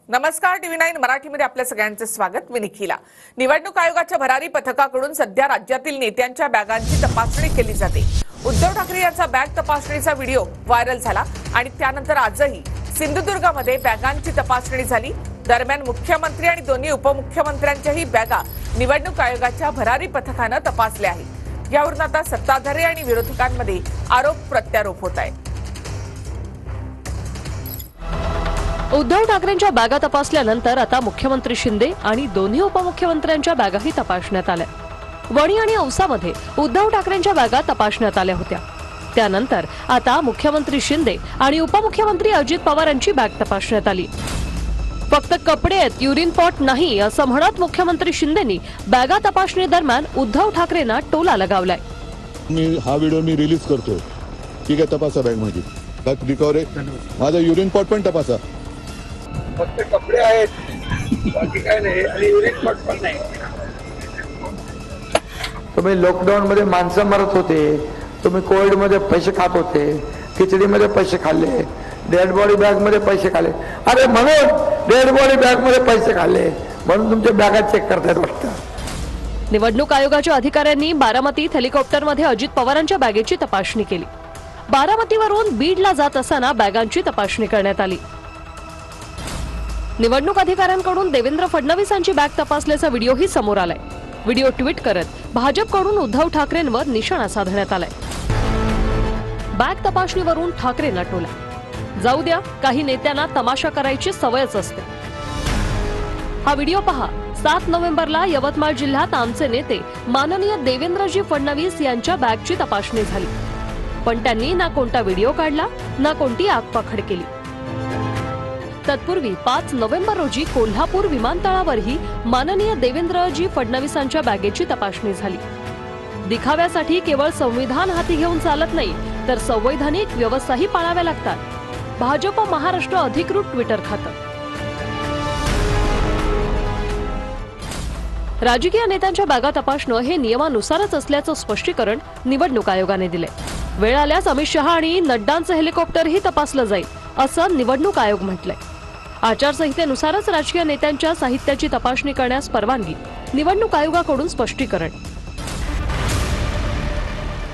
नमस्कार, TV9 मराठीमध्ये आपल्या सगळ्यांचे स्वागत. मी निखिला. निवडणूक आयोगाच्या भरारी पथकाकडून सध्या राज्यातील नेत्यांच्या बॅगांची तपासणी केली जाते. उद्धव ठाकरे यांचा बॅग तपासणीचा व्हिडिओ व्हायरल झाला आणि त्यानंतर आजही सिंधुदुर्गमध्ये बॅगांची तपासणी झाली. दरम्यान मुख्यमंत्री आणि दोन्ही उपमुख्यमंत्र्यांच्याही बॅगा निवडणूक आयोगाच्या भरारी पथकाने तपासल्या आहेत. यावरून आता सत्ताधारी आणि विरोधकांमध्ये आरोप प्रत्यारोप होत आहे. उद्धव ठाकरेंच्या बॅगा तपासल्यानंतर आता मुख्यमंत्री शिंदे आणि दोन्ही उपमुख्यमंत्र्यांच्या बॅगाही तपासण्यात आल्या. वणी आणि औसामध्ये उद्धव ठाकरेंच्या बॅगा तपासण्यात आल्या होत्या. त्यानंतर आता मुख्यमंत्री शिंदे आणि उपमुख्यमंत्री अजित पवार यांची बॅग तपासण्यात आली. फक्त कपडे आहेत, युरिन पॉट नाही असं म्हणत मुख्यमंत्री शिंदेंनी बॅगा तपासणी दरम्यान उद्धव ठाकरेंना टोला लगावलाय. हा व्हिडिओ मी रिलीज करतो. ठीक आहे, तपासा बॅग माझी. बॅग रिकव्हरी, माझा युरिन पॉट पण तपासा. फक्त कपडे आहेत, बाकी काय नाही, आणि युरिन पॉट पण नाही. तुम्ही लॉकडाऊन मध्ये माणसं मरत होते, तुम्ही कोविड मध्ये पैसे खात होते, खिचडीमध्ये पैसे खाल्ले, डेड बॉडी बॅग मध्ये पैसे खाल्ले. अरे म्हणून डेड बॉडी बॅग मध्ये पैसे खाल्ले म्हणून तुमच्या बॅगा चेक करतायत वाटतं. निवडणूक आयोगाच्या अधिकाऱ्यांनी बारामतीत हेलिकॉप्टरमध्ये अजित पवारांच्या बॅगेची तपासणी केली. बारामतीवरून बीडला जात असताना बॅगांची तपासणी करण्यात आली. निवडणूक अधिकाऱ्यांकडून देवेंद्र फडणवीसांची बॅग तपासल्याचा व्हिडिओही समोर आलाय. व्हिडिओ ट्विट करत भाजपकडून उद्धव ठाकरेंवर निशाणा साधण्यात आलाय. बॅग तपासणीवरून ठाकरेंना टोला. जाऊ द्या, काही नेत्यांना तमाशा करायची सवयच असते. हा व्हिडिओ पहा. 7 नोव्हेंबरला यवतमाळ जिल्ह्यात आमचे नेते माननीय देवेंद्रजी फडणवीस यांच्या बॅगची तपासणी झाली, पण त्यांनी ना कोणता व्हिडिओ काढला ना कोणती आगपाखड केली. तत्पूर्वी 5 नोव्हेंबर रोजी कोल्हापूर विमानतळावरही माननीय देवेंद्रजी फडणवीसांच्या बॅगेची तपासणी झाली. दिखाव्यासाठी केवळ संविधान हाती घेऊन चालत नाही, तर संवैधानिक व्यवस्थाही पाळाव्या लागतात. भाजप महाराष्ट्र अधिकृत ट्विटर खातं. राजकीय नेत्यांच्या बॅगा तपासणं हे नियमानुसारच असल्याचं स्पष्टीकरण निवडणूक आयोगाने दिले. वेळ आल्यास अमित शहा आणि नड्डांचं हेलिकॉप्टरही तपासलं जाईल असं निवडणूक आयोग म्हटलंय. आचारसंहितेनुसारच राजकीय नेत्यांच्या साहित्याची तपासणी करण्यास परवानगी. निवडणूक आयोगाकडून स्पष्टीकरण.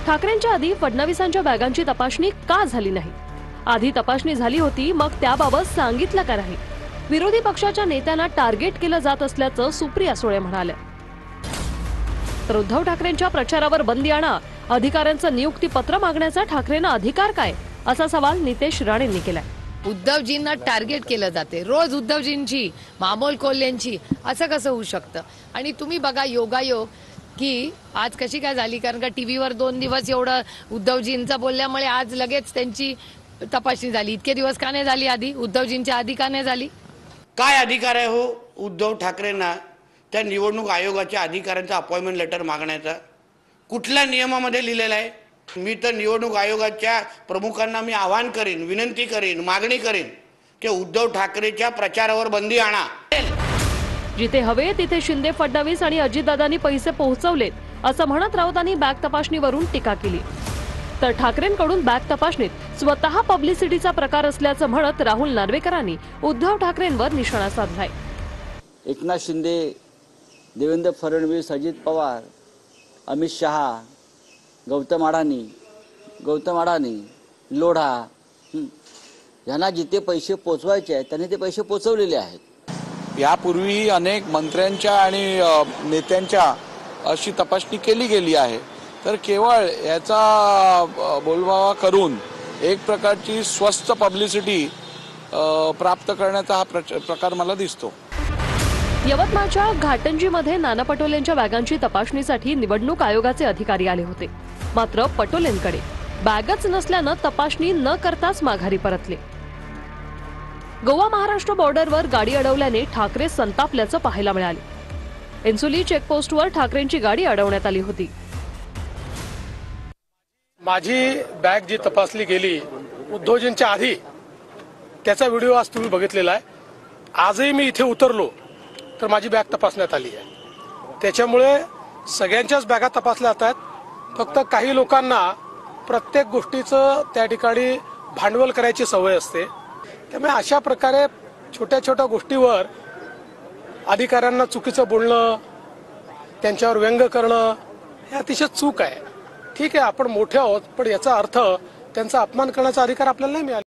ठाकरेंच्या आधी फडणवीसांच्या बॅगांची तपासणी का झाली नाही? आधी तपासणी झाली होती, मग त्याबाबत सांगितलं का नाही? विरोधी पक्षाच्या नेत्यांना टार्गेट केलं जात असल्याचं सुप्रिया सुळे म्हणाल्या. तर उद्धव ठाकरेंच्या प्रचारावर बंदी आणा, अधिकाऱ्यांचं नियुक्ती पत्र मागण्याचा ठाकरेंना अधिकार काय, असा सवाल नितेश राणेंनी केलाय. उद्धवजींना टार्गेट केलं जाते, रोज उद्धवजींची, मामोल कोल्हेंची, असं कसं होऊ शकतं? आणि तुम्ही बघा योगायोग की आज कशी काय झाली, कारण का टीव्हीवर 2 दिवस एवढं उद्धवजींचं बोलल्यामुळे आज लगेच त्यांची तपासणी झाली. इतके दिवस का नाही झाली आधी? उद्धवजींच्या आधी का नाही झाली? काय अधिकार आहे हो उद्धव ठाकरेंना त्या निवडणूक आयोगाच्या अधिकाऱ्यांचा अपॉइंटमेंट लेटर मागण्याचा? कुठल्या नियमामध्ये लिहिलेलं आहे? मी तर निवडणूक आयोगाच्या प्रमुखांना मी आवाहन करीन, विनंती करीन, मागणी करीन की उद्धव ठाकरेच्या प्रचारावर बंदी आणा. जिथे हवे तिथे शिंदे, फडणवीस आणि अजितदादांनी पैसे पोहोचवलेत असं म्हणत राऊतांनी बॅग तपासणीवरून टीका केली. तर ठाकरेंकडून बॅग तपासणीत स्वतः पब्लिसिटीचा प्रकार असल्याचं म्हणत राहुल नार्वेकरांनी उद्धव ठाकरेंवर निशाणा साधलाय. एकनाथ शिंदे, देवेंद्र फडणवीस, अजित पवार, अमित शहा, गौतम अडाणी, लोढा यांना जिथे पैसे पोचवायचे आहेत त्यांनी ते पैसे पोचवलेले आहेत. यापूर्वी अनेक मंत्र्यांच्या आणि नेत्यांच्या अशी तपासणी केली गेली आहे. तर केवळ याचा बोलबावा करून एक प्रकारची स्वस्त पब्लिसिटी प्राप्त करण्याचा हा प्रकार मला दिसतो. यवतमाळच्या घाटंजीमध्ये नाना पटोलेंच्या बॅगांची तपासणीसाठी निवडणूक आयोगाचे अधिकारी आले होते. मात्र पटोलेंकडे बॅगच नसल्यानं तपासणी न करताच माघारी परतले. गोवा महाराष्ट्र बॉर्डरवर गाडी अडवल्याने ठाकरे संतापल्याचं पाहायला मिळाले. एन्सुली चेकपोस्टवर ठाकरेंची गाडी अडवण्यात आली होती. माझी बॅग जी तपासली गेली उद्धवजींच्या आधी, त्याचा व्हिडिओ आज तुम्ही बघितलेला आहे. आजही मी इथे उतरलो तर माझी बॅग तपासण्यात आली आहे. त्याच्यामुळे सगळ्यांच्याच बॅगा तपासल्या जातात. फक्त काही लोकांना प्रत्येक गोष्टीचं त्या ठिकाणी भांडवल करायची सवय असते. त्यामुळे अशा प्रकारे छोट्या छोट्या गोष्टीवर अधिकाऱ्यांना चुकीचं बोलणं, त्यांच्यावर व्यंग करणं हे अतिशय चूक आहे. ठीक आहे, आपण मोठे आहोत, पण याचा अर्थ त्यांचा अपमान करण्याचा अधिकार आपल्याला नाही मिळाला.